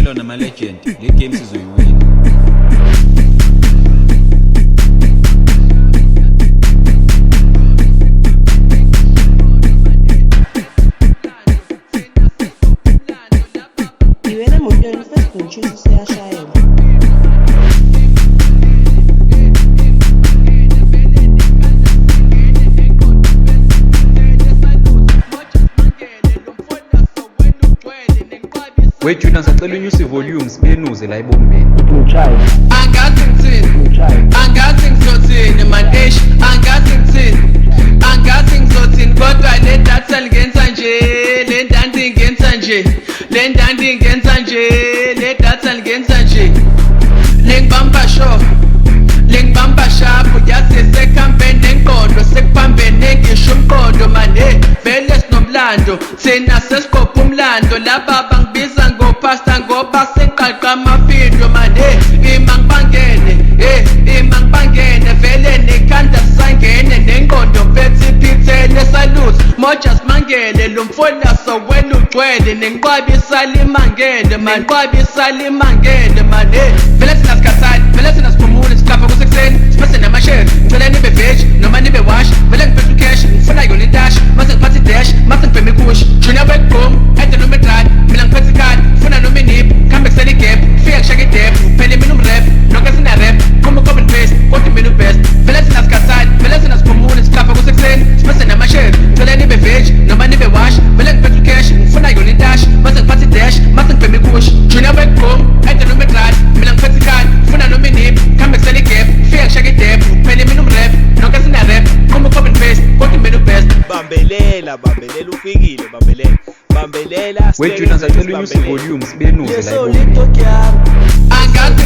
Sicelo nama-legend, le game sizoyiwina. Ngibele emotweni first bhontshisi seyashayela. Wait Junior sacela unyuse volume sibenuze la ebombeni. Angazi ngizothini mandeshi, angazi ngizothini kodwa le data lingenza nje, le ndandi ngenza nje, le ndandi ngenza nje, le data lingenza nje. Lengibamba sho, lengibamba shapu yazi sekhambeni nengqondo sekuphambene ngisho umqondo manje vele sinomlando thina sesiqopha umlando laba bangibiza ngopasta ngoba senqaqa amafindo manje ima ngibangene vele nekhanda sangene nengqondo mfethi iphithele salute moja simangele lo mfona sowena ugcwele nenqwabi salimangele manqwabi salimangele manje vele sinasikhathani vele sinasiphumule siqapha kusekuseni sipese namashare ngicela nibe veg noma nibe wash vele ngiphethe ucash ngifuna yona indash mase ngiphathe dash mase ngibheme kush junior wegqom ede noma edrad mina ngiphethe ikhadi ngifuna noma inip khambe kusela igap fika ngishaka idep phela mina umrap nonke sina rap kuma copy and paste kodwa mina ubest vele sinasikhathani vele sinasiphumule siqapha kusekuseni sipese namashare ngicela nibe veg noma nibe wash vele ngiphethe ucash ngifuna yona indash mase ngiphathe dash mase ngibheme kush junior wegqom ede noma edrad mina ngiphethe ikhadi ngifuna noma inip khambe kusela igap fika ngishaka idep phela mina umrap nonke sina rap kuma copy and paste kodwa mina ubest bambelela ufikile bambelela Wait Junior sacela unyuse volume sibenuze la ebombeni. angazi